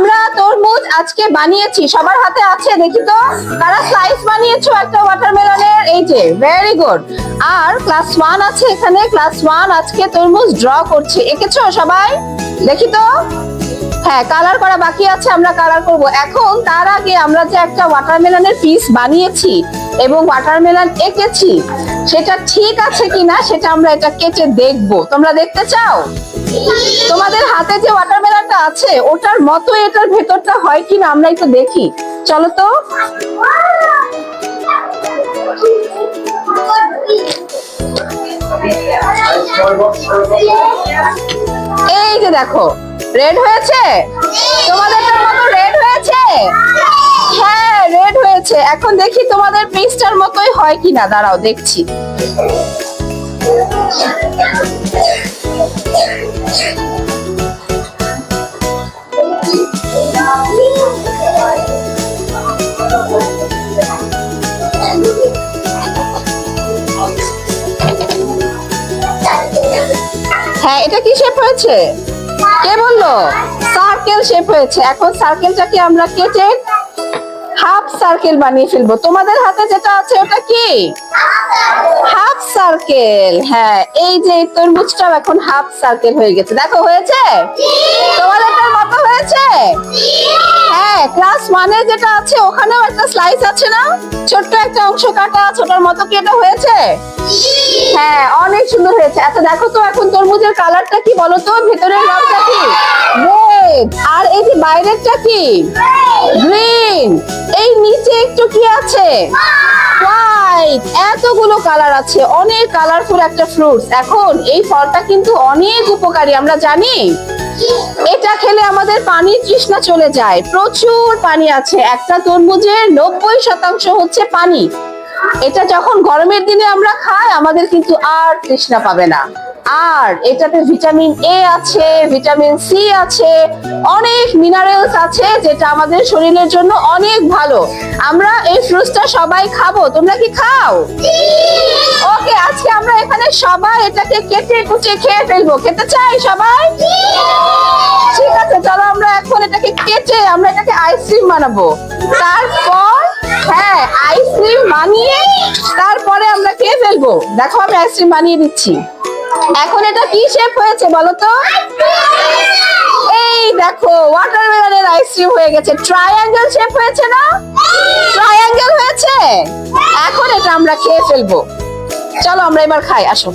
আমরা তরমুজ আজকে বানিয়েছি, সবার হাতে আছে, দেখি তো কারা স্লাইস বানিয়েছো একটা ওয়াটারমেলনের। এই যে ভেরি গুড। আর ক্লাস 1 আছে এখানে, ক্লাস 1 আজকে তরমুজ ড্র করছে, এঁকেছো সবাই? দেখি তো। হ্যাঁ, কালার করা বাকি আছে, আমরা কালার করব এখন। তার আগে আমরা যে একটা ওয়াটারমেলনের পিস বানিয়েছি এবং ওয়াটারমেলন এঁকেছি, সেটা ঠিক আছে কিনা সেটা আমরা এটা কেটে দেখবো। তোমরা দেখতে চাও? তোমাদের হাতে যে ওয়াটারমেলনটা আছে ওটার মতো এটার ভেতরটা হয় কিনা আমরা একটু দেখি, চলো তো। এই যে দেখো, রেড হয়েছে, তোমাদেরটার মতো রেড হয়েছে। হ্যাঁ, রেড হয়েছে। এখন দেখি তোমাদের পিসটার মতোই হয় কিনা, দাঁড়াও দেখছি। হ্যাঁ, এটা কি শেপ হয়েছে? কে বললো? সার্কেল শেপ হয়েছে। এখন সার্কেলটাকে আমরা কেটে হাফ সার্কেল বানিয়ে ফেলবো। তোমাদের হাতে যেটা আছে ওটা কি? Half circle. হ্যাঁ, এই যে তরমুজটাও এখন হাফ সার্কেল হয়ে গেছে। দেখো, হয়েছে? তোমাদেরটার মতো হয়েছে? হ্যাঁ, ক্লাস 1 এ যেটা আছে ওখানেও একটা স্লাইস আছে না, ছোট্ট একটা অংশ কাটা আছে, ওটার মতো কি এটা হয়েছে? হ্যাঁ, অনেক সুন্দর হয়েছে। আচ্ছা দেখো তো এখন তরমুজের কালারটা কি বলো তো? ভেতরের রংটা কি? রেড। আর এই যে বাইরেরটা কি? গ্রিন। এই নিচে একটু কি আছে? হোয়াইট। এতগুলো কালার আছে, অনেক কালারফুল একটা ফ্রুটস। এখন এই ফলটা কিন্তু অনেক উপকারী, আমরা জানি। এটা খেলে আমাদের পানির তৃষ্ণা চলে যায়। প্রচুর পানি আছে, একটা তরমুজের 90% হচ্ছে পানি। এটা যখন গরমের দিনে আমরা খাই আমাদের কিন্তু আর তৃষ্ণা পাবে না। আর এটাতে ভিটামিন এ আছে, ভিটামিন সি আছে, অনেক মিনারেলস আছে, যেটা আমাদের শরীরের জন্য অনেক ভালো। আমরা এই ফ্রুটসটা সবাই খাবো, তোমরা কি খাও? ওকে, আজকে আমরা এখানে সবাই এটাকে কেটে কুচে খেয়ে ফেলবো। খেতে চাই সবাই? ঠিক আছে, চলো আমরা এখন এটাকে কেটে আমরা এটাকে আইসক্রিম বানাবো। তারপর হ্যাঁ, আইসক্রিম বানিয়ে তারপরে আমরা খেয়ে ফেলবো। দেখো, আমি আইসক্রিম বানিয়ে দিচ্ছি। এখন এটা কি শেপ হয়েছে বলো তো? এই দেখো, ওয়াটারমেলনের আইসক্রিম হয়ে গেছে। ট্রায়াঙ্গেল শেপ হয়েছে না? ট্রায়াঙ্গেল হয়েছে। এখন এটা আমরা খেয়ে ফেলবো। চলো আমরা এবার খাই, আসো।